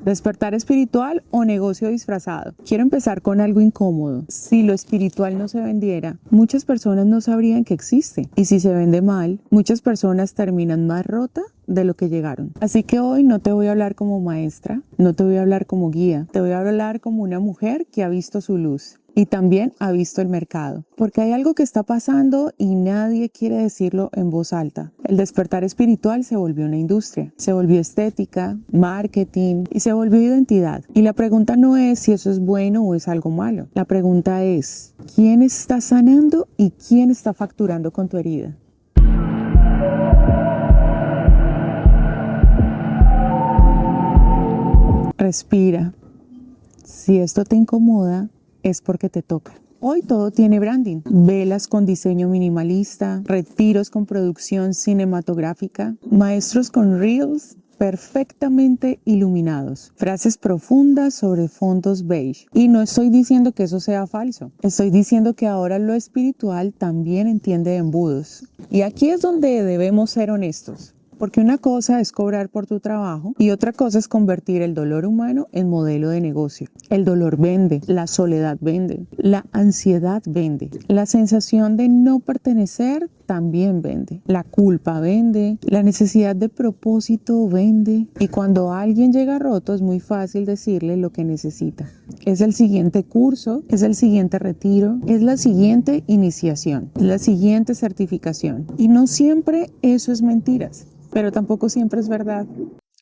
Despertar espiritual o negocio disfrazado. Quiero empezar con algo incómodo. Si lo espiritual no se vendiera, muchas personas no sabrían que existe. Y si se vende mal, muchas personas terminan más rotas de lo que llegaron. Así que hoy no te voy a hablar como maestra, no te voy a hablar como guía, te voy a hablar como una mujer que ha visto su luz. Y también ha visto el mercado, porque hay algo que está pasando y nadie quiere decirlo en voz alta. El despertar espiritual se volvió una industria, se volvió estética, marketing y se volvió identidad. Y la pregunta no es si eso es bueno o es algo malo. La pregunta es, ¿quién está sanando y quién está facturando con tu herida? Respira. Si esto te incomoda, es porque te toca. Hoy todo tiene branding. Velas con diseño minimalista, retiros con producción cinematográfica, maestros con reels perfectamente iluminados, frases profundas sobre fondos beige. Y no estoy diciendo que eso sea falso. Estoy diciendo que ahora lo espiritual también entiende embudos. Y aquí es donde debemos ser honestos. Porque una cosa es cobrar por tu trabajo y otra cosa es convertir el dolor humano en modelo de negocio. El dolor vende, la soledad vende, la ansiedad vende, la sensación de no pertenecer también vende, la culpa vende, la necesidad de propósito vende. Y cuando alguien llega roto es muy fácil decirle lo que necesita. Es el siguiente curso, es el siguiente retiro, es la siguiente iniciación, es la siguiente certificación. Y no siempre eso es mentiras. Pero tampoco siempre es verdad.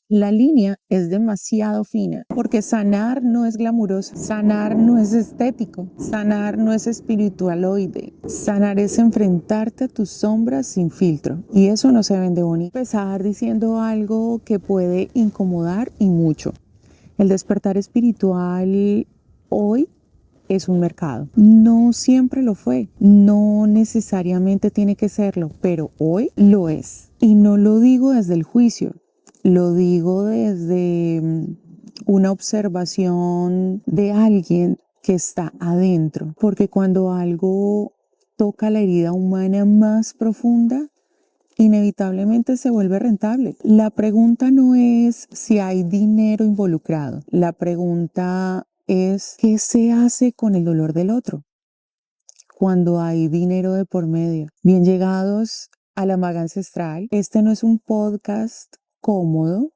La línea es demasiado fina porque sanar no es glamuroso, sanar no es estético, sanar no es espiritualoide, sanar es enfrentarte a tus sombras sin filtro y eso no se vende bonito. Empezar diciendo algo que puede incomodar y mucho. El despertar espiritual hoy es un mercado. No siempre lo fue, no necesariamente tiene que serlo, pero hoy lo es. Y no lo digo desde el juicio, lo digo desde una observación de alguien que está adentro, porque cuando algo toca la herida humana más profunda, inevitablemente se vuelve rentable. La pregunta no es si hay dinero involucrado, la pregunta es qué se hace con el dolor del otro cuando hay dinero de por medio. Bien llegados a la maga ancestral. Este no es un podcast cómodo,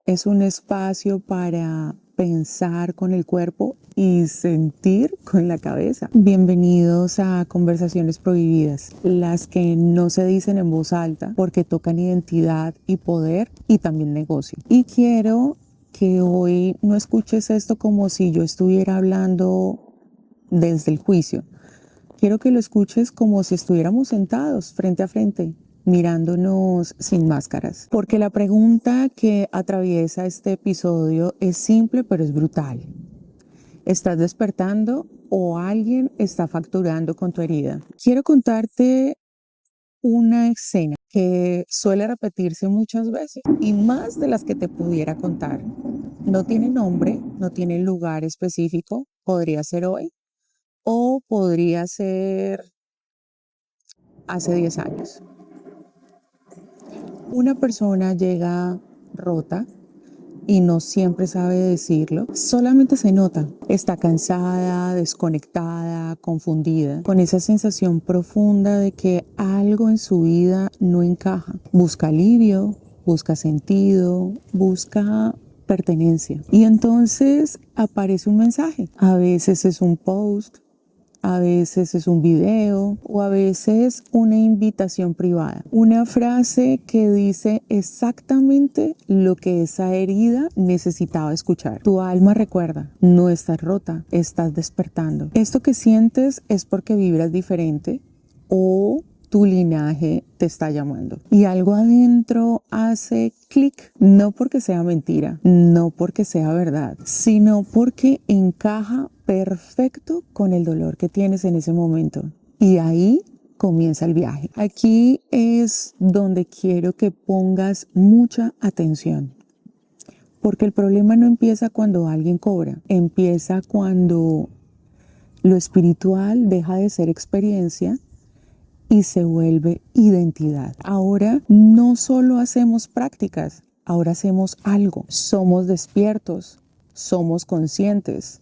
es un espacio para pensar con el cuerpo y sentir con la cabeza. Bienvenidos a Conversaciones Prohibidas, las que no se dicen en voz alta porque tocan identidad y poder y también negocio. Y quiero que hoy no escuches esto como si yo estuviera hablando desde el juicio. Quiero que lo escuches como si estuviéramos sentados frente a frente, mirándonos sin máscaras. Porque la pregunta que atraviesa este episodio es simple pero es brutal. ¿Estás despertando o alguien está facturando con tu herida? Quiero contarte una escena que suele repetirse muchas veces y más de las que te pudiera contar. No tiene nombre, no tiene lugar específico, podría ser hoy o podría ser hace 10 años. Una persona llega rota y no siempre sabe decirlo, solamente se nota. Está cansada, desconectada, confundida, con esa sensación profunda de que algo en su vida no encaja. Busca alivio, busca sentido, busca pertenencia. Y entonces aparece un mensaje. A veces es un post, a veces es un video o a veces una invitación privada. Una frase que dice exactamente lo que esa herida necesitaba escuchar. Tu alma recuerda, no estás rota, estás despertando. Esto que sientes es porque vibras diferente o tu linaje te está llamando. Y algo adentro hace clic, no porque sea mentira, no porque sea verdad, sino porque encaja perfecto con el dolor que tienes en ese momento. Y ahí comienza el viaje. Aquí es donde quiero que pongas mucha atención. Porque el problema no empieza cuando alguien cobra, empieza cuando lo espiritual deja de ser experiencia y se vuelve identidad. Ahora no solo hacemos prácticas, ahora hacemos algo. Somos despiertos, somos conscientes,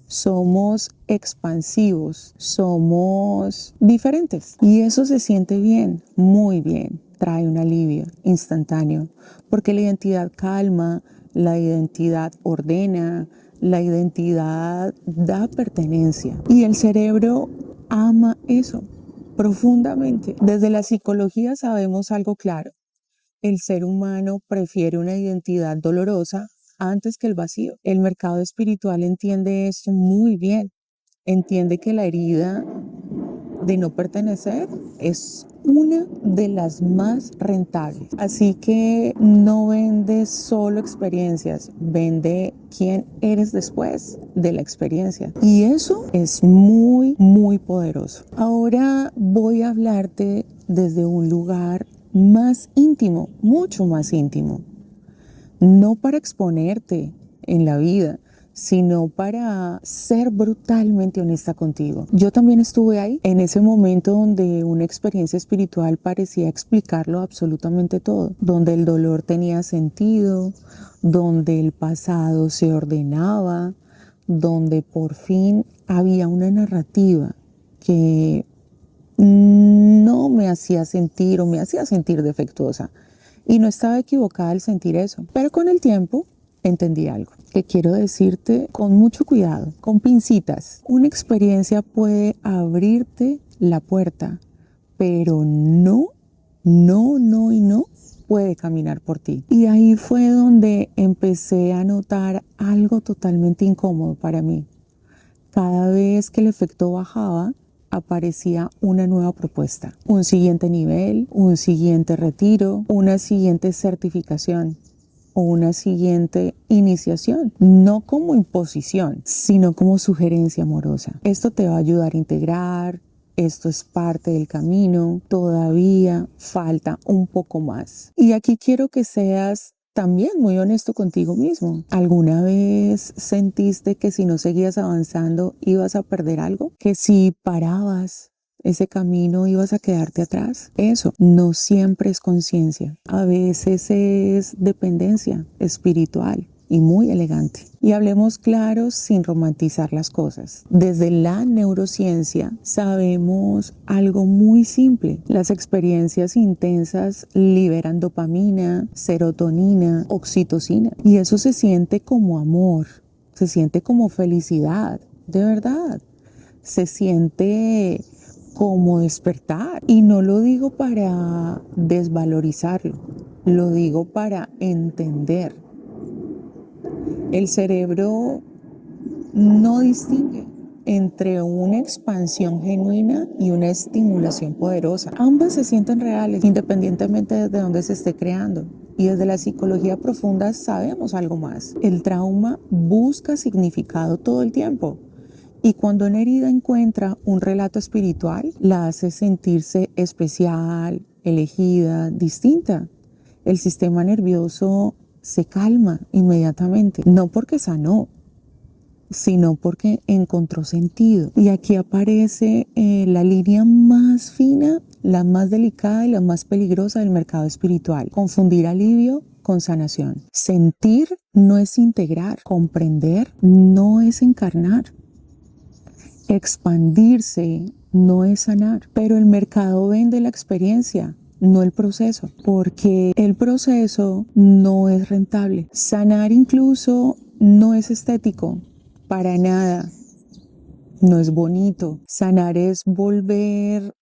somos expansivos, somos diferentes. Y eso se siente bien, muy bien. Trae un alivio instantáneo, porque la identidad calma, la identidad ordena, la identidad da pertenencia. Y el cerebro ama eso profundamente. Desde la psicología sabemos algo claro. El ser humano prefiere una identidad dolorosa antes que el vacío. El mercado espiritual entiende esto muy bien. Entiende que la herida de no pertenecer es una de las más rentables. Así que no vende solo experiencias, vende quién eres después de la experiencia. Y eso es muy, muy poderoso. Ahora voy a hablarte desde un lugar más íntimo, mucho más íntimo. No para exponerte en la vida, sino para ser brutalmente honesta contigo. Yo también estuve ahí, en ese momento donde una experiencia espiritual parecía explicarlo absolutamente todo, donde el dolor tenía sentido, donde el pasado se ordenaba, donde por fin había una narrativa que no me hacía sentir o me hacía sentir defectuosa. Y no estaba equivocada al sentir eso. Pero con el tiempo entendí algo que quiero decirte con mucho cuidado, con pincitas. Una experiencia puede abrirte la puerta, pero no puede caminar por ti. Y ahí fue donde empecé a notar algo totalmente incómodo para mí. Cada vez que el efecto bajaba, aparecía una nueva propuesta, un siguiente nivel, un siguiente retiro, una siguiente certificación o una siguiente iniciación, no como imposición, sino como sugerencia amorosa. Esto te va a ayudar a integrar, esto es parte del camino, todavía falta un poco más. Y aquí quiero que seas también muy honesto contigo mismo. ¿Alguna vez sentiste que si no seguías avanzando ibas a perder algo? ¿Que si parabas ese camino ibas a quedarte atrás? Eso no siempre es conciencia. A veces es dependencia espiritual y muy elegante. Y hablemos claros sin romantizar las cosas. Desde la neurociencia sabemos algo muy simple. Las experiencias intensas liberan dopamina, serotonina, oxitocina. Y eso se siente como amor, se siente como felicidad, de verdad. Se siente como despertar. Y no lo digo para desvalorizarlo, lo digo para entender. El cerebro no distingue entre una expansión genuina y una estimulación poderosa. Ambas se sienten reales, independientemente de dónde se esté creando. Y desde la psicología profunda sabemos algo más. El trauma busca significado todo el tiempo. Y cuando una herida encuentra un relato espiritual, la hace sentirse especial, elegida, distinta. El sistema nervioso se calma inmediatamente, no porque sanó, sino porque encontró sentido. Y aquí aparece la línea más fina, la más delicada y la más peligrosa del mercado espiritual. Confundir alivio con sanación. Sentir no es integrar, comprender no es encarnar. Expandirse no es sanar, pero el mercado vende la experiencia, no el proceso, porque el proceso no es rentable. Sanar incluso no es estético, para nada, no es bonito. Sanar es volver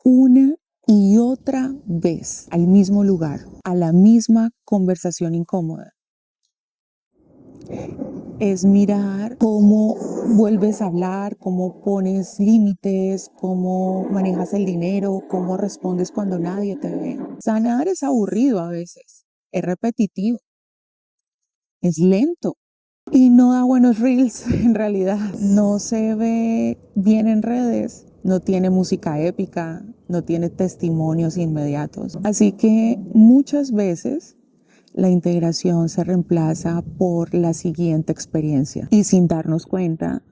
una y otra vez al mismo lugar, a la misma conversación incómoda. Es mirar cómo vuelves a hablar, cómo pones límites, cómo manejas el dinero, cómo respondes cuando nadie te ve. Sanar es aburrido a veces, es repetitivo, es lento y no da buenos reels en realidad. No se ve bien en redes, no tiene música épica, no tiene testimonios inmediatos. Así que muchas veces la integración se reemplaza por la siguiente experiencia y sin darnos cuenta,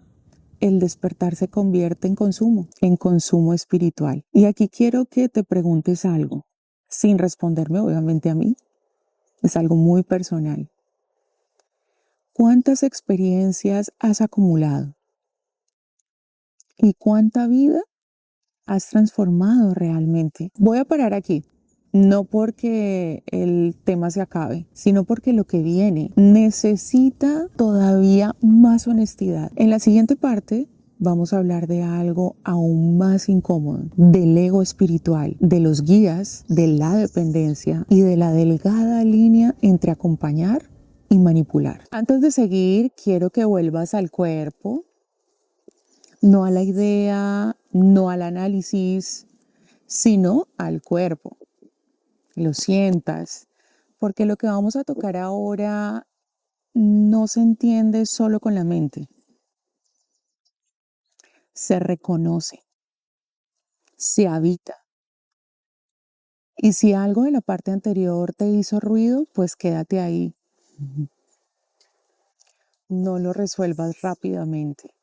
el despertar se convierte en consumo espiritual. Y aquí quiero que te preguntes algo, sin responderme obviamente a mí, es algo muy personal. ¿Cuántas experiencias has acumulado? ¿Y cuánta vida has transformado realmente? Voy a parar aquí. No porque el tema se acabe, sino porque lo que viene necesita todavía más honestidad. En la siguiente parte vamos a hablar de algo aún más incómodo, del ego espiritual, de los guías, de la dependencia y de la delgada línea entre acompañar y manipular. Antes de seguir, quiero que vuelvas al cuerpo, no a la idea, no al análisis, sino al cuerpo. Lo sientas, porque lo que vamos a tocar ahora no se entiende solo con la mente, se reconoce, se habita. Y si algo de la parte anterior te hizo ruido, pues quédate ahí. No lo resuelvas rápidamente,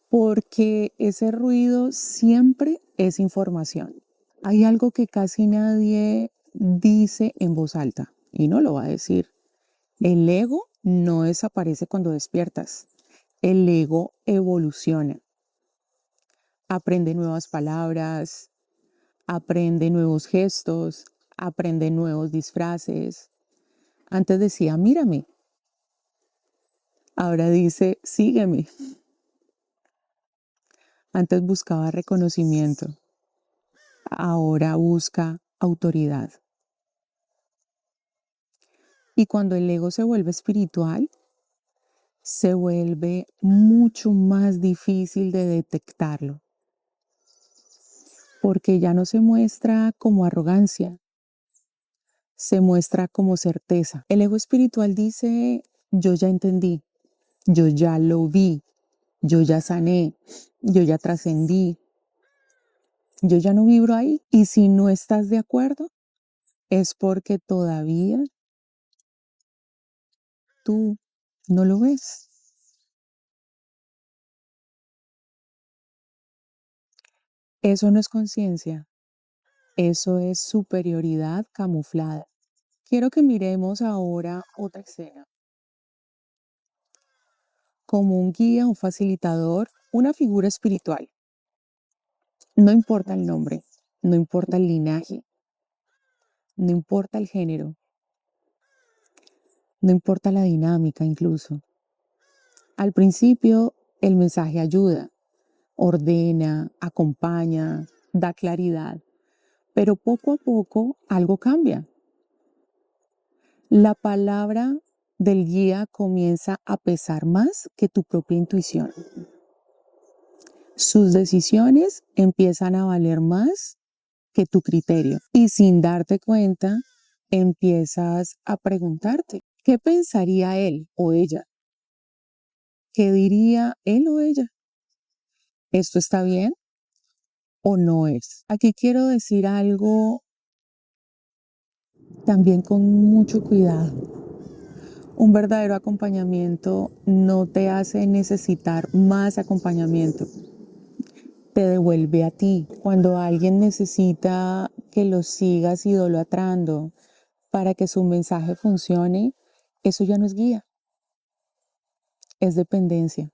porque ese ruido siempre es información. Hay algo que casi nadie dice en voz alta y no lo va a decir. El ego no desaparece cuando despiertas. El ego evoluciona. Aprende nuevas palabras, aprende nuevos gestos, aprende nuevos disfraces. Antes decía, mírame. Ahora dice, sígueme. Antes buscaba reconocimiento. Ahora busca autoridad. Y cuando el ego se vuelve espiritual, se vuelve mucho más difícil de detectarlo, porque ya no se muestra como arrogancia, se muestra como certeza. El ego espiritual dice, yo ya entendí, yo ya lo vi, yo ya sané, yo ya trascendí, yo ya no vibro ahí. Y si no estás de acuerdo, es porque todavía tú no lo ves. Eso no es conciencia, eso es superioridad camuflada. Quiero que miremos ahora otra escena. Como un guía, un facilitador, una figura espiritual. No importa el nombre, no importa el linaje, no importa el género, no importa la dinámica incluso. Al principio el mensaje ayuda, ordena, acompaña, da claridad, pero poco a poco algo cambia. La palabra del guía comienza a pesar más que tu propia intuición. Sus decisiones empiezan a valer más que tu criterio. Y sin darte cuenta, empiezas a preguntarte, ¿qué pensaría él o ella? ¿Qué diría él o ella? ¿Esto está bien o no es? Aquí quiero decir algo también con mucho cuidado. Un verdadero acompañamiento no te hace necesitar más acompañamiento. Te devuelve a ti. Cuando alguien necesita que lo sigas idolatrando para que su mensaje funcione, eso ya no es guía, es dependencia.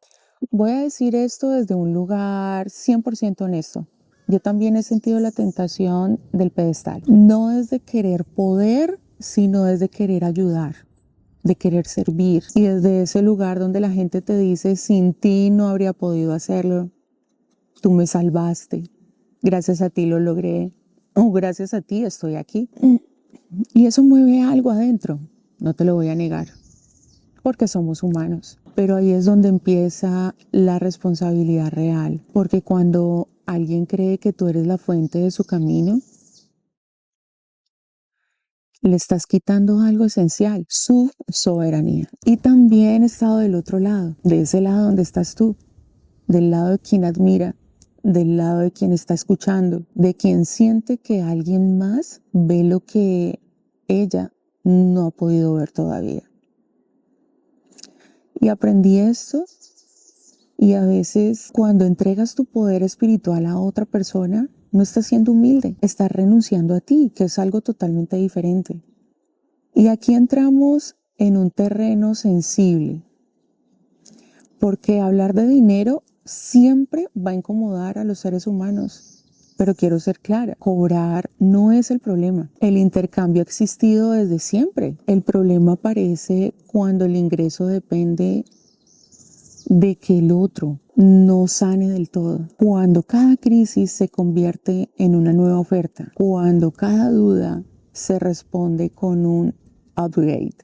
Voy a decir esto desde un lugar 100% honesto. Yo también he sentido la tentación del pedestal. No desde querer poder, sino desde querer ayudar, de querer servir. Y desde ese lugar donde la gente te dice, sin ti no habría podido hacerlo. Tú me salvaste. Gracias a ti lo logré. O gracias a ti estoy aquí. Y eso mueve algo adentro. No te lo voy a negar. Porque somos humanos. Pero ahí es donde empieza la responsabilidad real. Porque cuando alguien cree que tú eres la fuente de su camino, le estás quitando algo esencial, su soberanía. Y también he estado del otro lado, de ese lado donde estás tú, del lado de quien admira, del lado de quien está escuchando, de quien siente que alguien más ve lo que ella no ha podido ver todavía. Y aprendí esto, y a veces cuando entregas tu poder espiritual a otra persona, no estás siendo humilde, estás renunciando a ti, que es algo totalmente diferente. Y aquí entramos en un terreno sensible, porque hablar de dinero siempre va a incomodar a los seres humanos. Pero quiero ser clara, cobrar no es el problema. El intercambio ha existido desde siempre. El problema aparece cuando el ingreso depende de que el otro no sane del todo. Cuando cada crisis se convierte en una nueva oferta. Cuando cada duda se responde con un upgrade.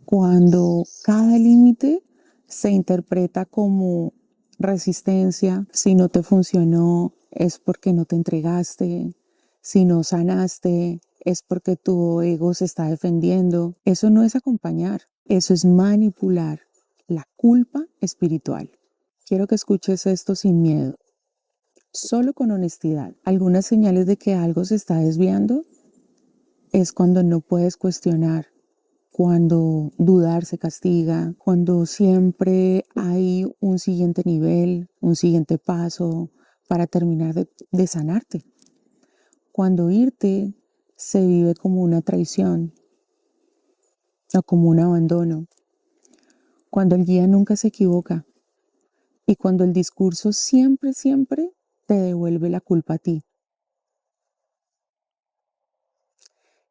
Cuando cada límite se interpreta como resistencia. Si no te funcionó, es porque no te entregaste. Si no sanaste, es porque tu ego se está defendiendo. Eso no es acompañar, eso es manipular la culpa espiritual. Quiero que escuches esto sin miedo, solo con honestidad. Algunas señales de que algo se está desviando es cuando no puedes cuestionar, cuando dudar se castiga, cuando siempre hay un siguiente nivel, un siguiente paso para terminar de sanarte. Cuando irte se vive como una traición o como un abandono. Cuando el guía nunca se equivoca y cuando el discurso siempre te devuelve la culpa a ti.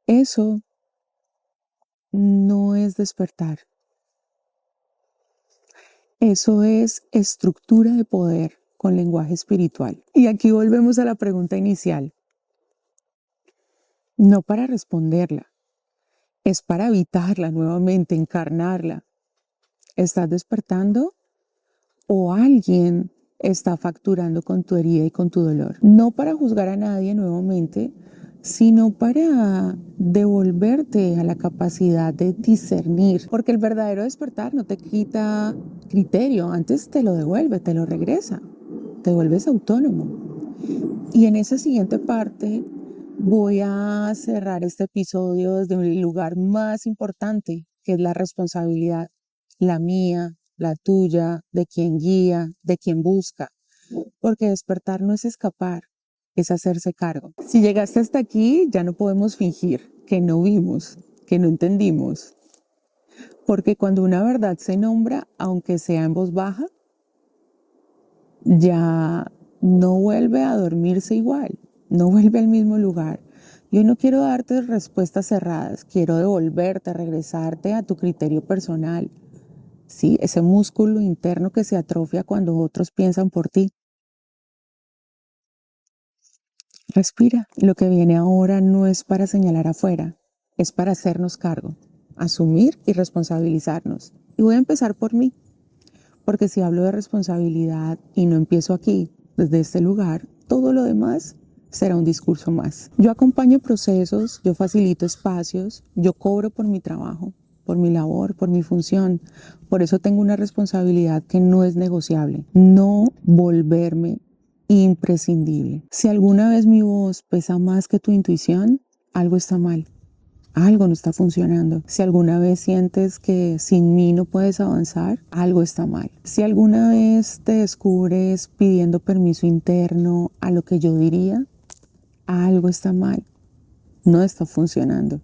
Eso no es despertar. Eso es estructura de poder con lenguaje espiritual. Y aquí volvemos a la pregunta inicial. No para responderla, es para habitarla nuevamente, encarnarla. ¿Estás despertando o alguien está facturando con tu herida y con tu dolor? No para juzgar a nadie nuevamente, sino para devolverte a la capacidad de discernir. Porque el verdadero despertar no te quita criterio, antes te lo devuelve, te lo regresa, te vuelves autónomo. Y en esa siguiente parte voy a cerrar este episodio desde un lugar más importante, que es la responsabilidad, la mía, la tuya, de quien guía, de quien busca. Porque despertar no es escapar, es hacerse cargo. Si llegaste hasta aquí, ya no podemos fingir que no vimos, que no entendimos. Porque cuando una verdad se nombra, aunque sea en voz baja, ya no vuelve a dormirse igual, no vuelve al mismo lugar. Yo no quiero darte respuestas cerradas, quiero devolverte, regresarte a tu criterio personal. Sí, ese músculo interno que se atrofia cuando otros piensan por ti. Respira. Lo que viene ahora no es para señalar afuera, es para hacernos cargo, asumir y responsabilizarnos. Y voy a empezar por mí, porque si hablo de responsabilidad y no empiezo aquí, desde este lugar, todo lo demás será un discurso más. Yo acompaño procesos, yo facilito espacios, yo cobro por mi trabajo, por mi labor, por mi función. Por eso tengo una responsabilidad que no es negociable. No volverme imprescindible. Si alguna vez mi voz pesa más que tu intuición, algo está mal. Algo no está funcionando. Si alguna vez sientes que sin mí no puedes avanzar, algo está mal. Si alguna vez te descubres pidiendo permiso interno a lo que yo diría, algo está mal. No está funcionando.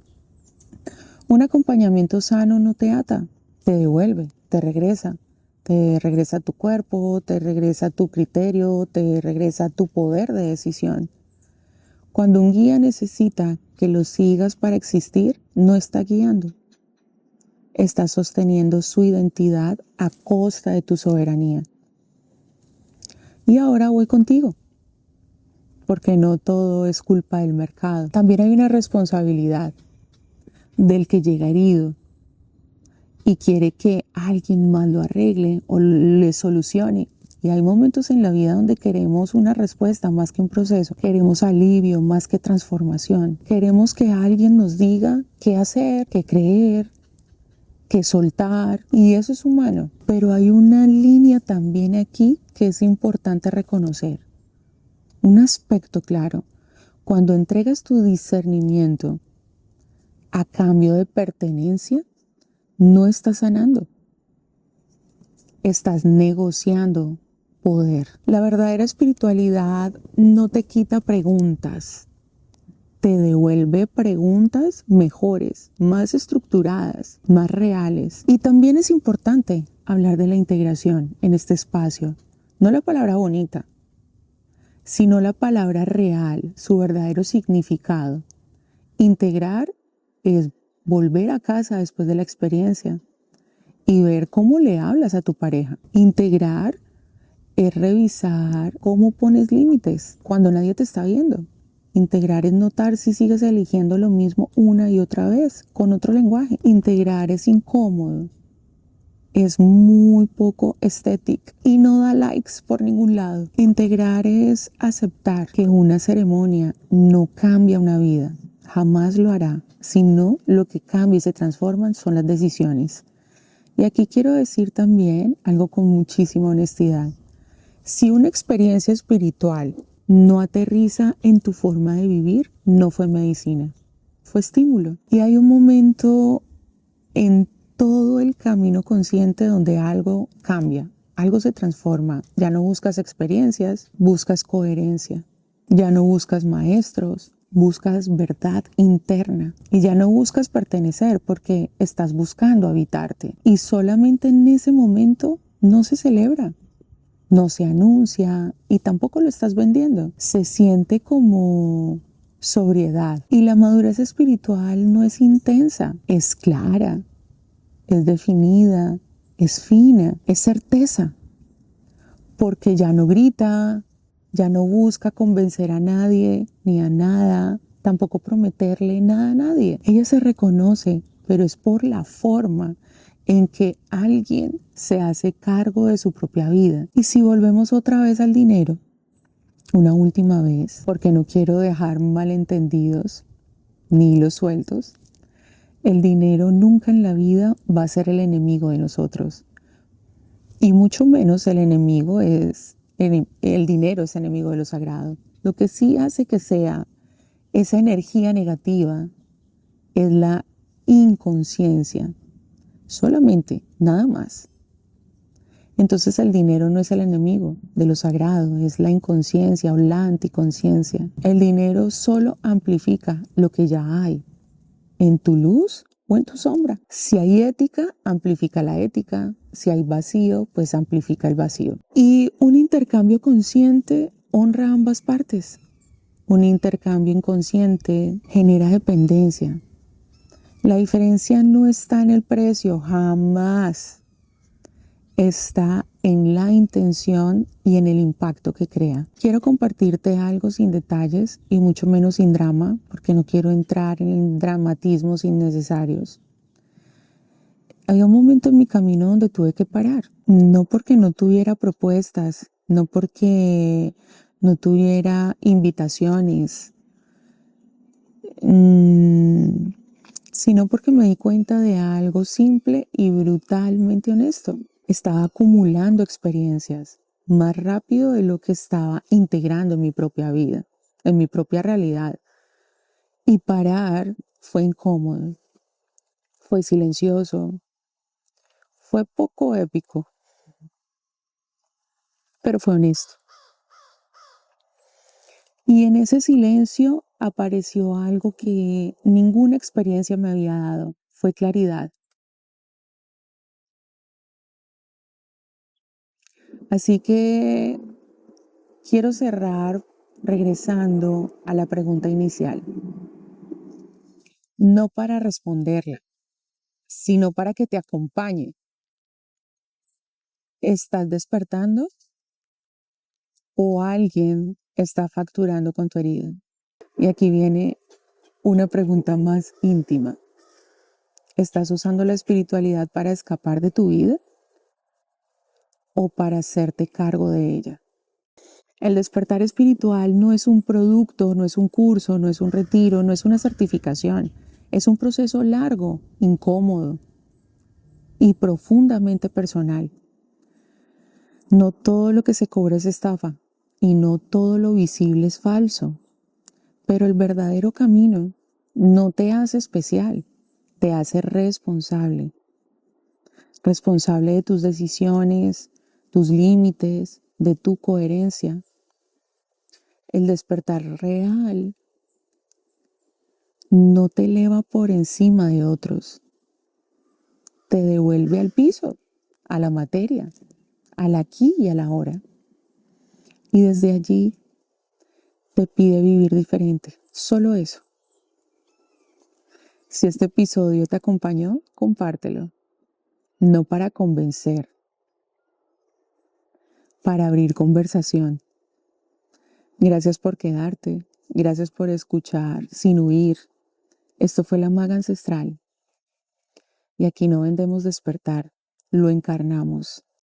Un acompañamiento sano no te ata, te devuelve, te regresa. Te regresa a tu cuerpo, te regresa a tu criterio, te regresa a tu poder de decisión. Cuando un guía necesita que lo sigas para existir, no está guiando. Está sosteniendo su identidad a costa de tu soberanía. Y ahora voy contigo, porque no todo es culpa del mercado. También hay una responsabilidad del que llega herido y quiere que alguien más lo arregle o le solucione. Y hay momentos en la vida donde queremos una respuesta más que un proceso. Queremos alivio más que transformación. Queremos que alguien nos diga qué hacer, qué creer, qué soltar. Y eso es humano. Pero hay una línea también aquí que es importante reconocer. Un aspecto claro. Cuando entregas tu discernimiento a cambio de pertenencia, no estás sanando. Estás negociando poder. La verdadera espiritualidad no te quita preguntas, te devuelve preguntas mejores, más estructuradas, más reales. Y también es importante hablar de la integración en este espacio. No la palabra bonita, sino la palabra real, su verdadero significado. Integrar es volver a casa después de la experiencia y ver cómo le hablas a tu pareja. Integrar es revisar cómo pones límites cuando nadie te está viendo. Integrar es notar si sigues eligiendo lo mismo una y otra vez con otro lenguaje. Integrar es incómodo, es muy poco estético y no da likes por ningún lado. Integrar es aceptar que una ceremonia no cambia una vida, jamás lo hará, sino lo que cambia y se transforman son las decisiones. Y aquí quiero decir también algo con muchísima honestidad. Si una experiencia espiritual no aterriza en tu forma de vivir, no fue medicina, fue estímulo. Y hay un momento en todo el camino consciente donde algo cambia, algo se transforma. Ya no buscas experiencias, buscas coherencia. Ya no buscas maestros, buscas verdad interna. Y ya no buscas pertenecer porque estás buscando habitarte. Y solamente en ese momento no se celebra, no se anuncia y tampoco lo estás vendiendo. Se siente como sobriedad. Y la madurez espiritual no es intensa, es clara, es definida, es fina, es certeza. Porque ya no grita, ya no busca convencer a nadie ni a nada, tampoco prometerle nada a nadie. Ella se reconoce, pero es por la forma en que alguien se hace cargo de su propia vida. Y si volvemos otra vez al dinero, una última vez, porque no quiero dejar malentendidos ni hilos sueltos, el dinero nunca en la vida va a ser el enemigo de nosotros. Y mucho menos el dinero es enemigo de lo sagrado. Lo que sí hace que sea esa energía negativa es la inconsciencia. Solamente, nada más. Entonces el dinero no es el enemigo de lo sagrado, es la inconsciencia o la anticonciencia. El dinero solo amplifica lo que ya hay en tu luz o en tu sombra. Si hay ética, amplifica la ética. Si hay vacío, pues amplifica el vacío. Y un intercambio consciente honra ambas partes. Un intercambio inconsciente genera dependencia. La diferencia no está en el precio, jamás. Está en la intención y en el impacto que crea. Quiero compartirte algo sin detalles y mucho menos sin drama, porque no quiero entrar en dramatismos innecesarios. Había un momento en mi camino donde tuve que parar, no porque no tuviera propuestas, no porque no tuviera invitaciones, sino porque me di cuenta de algo simple y brutalmente honesto. Estaba acumulando experiencias más rápido de lo que estaba integrando en mi propia vida, en mi propia realidad. Y parar fue incómodo, fue silencioso, fue poco épico, pero fue honesto. Y en ese silencio apareció algo que ninguna experiencia me había dado, fue claridad. Así que quiero cerrar regresando a la pregunta inicial, no para responderla, sino para que te acompañe. ¿Estás despertando o alguien está facturando con tu herida? Y aquí viene una pregunta más íntima. ¿Estás usando la espiritualidad para escapar de tu vida o para hacerte cargo de ella? El despertar espiritual no es un producto, no es un curso, no es un retiro, no es una certificación. Es un proceso largo, incómodo y profundamente personal. No todo lo que se cobra es estafa y no todo lo visible es falso. Pero el verdadero camino no te hace especial, te hace responsable. Responsable de tus decisiones, tus límites, de tu coherencia. El despertar real no te eleva por encima de otros, te devuelve al piso, a la materia, al aquí y a la ahora. Y desde allí te pide vivir diferente, solo eso. Si este episodio te acompañó, compártelo. No para convencer, para abrir conversación. Gracias por quedarte, gracias por escuchar sin huir. Esto fue La Maga Ancestral. Y aquí no vendemos despertar, lo encarnamos.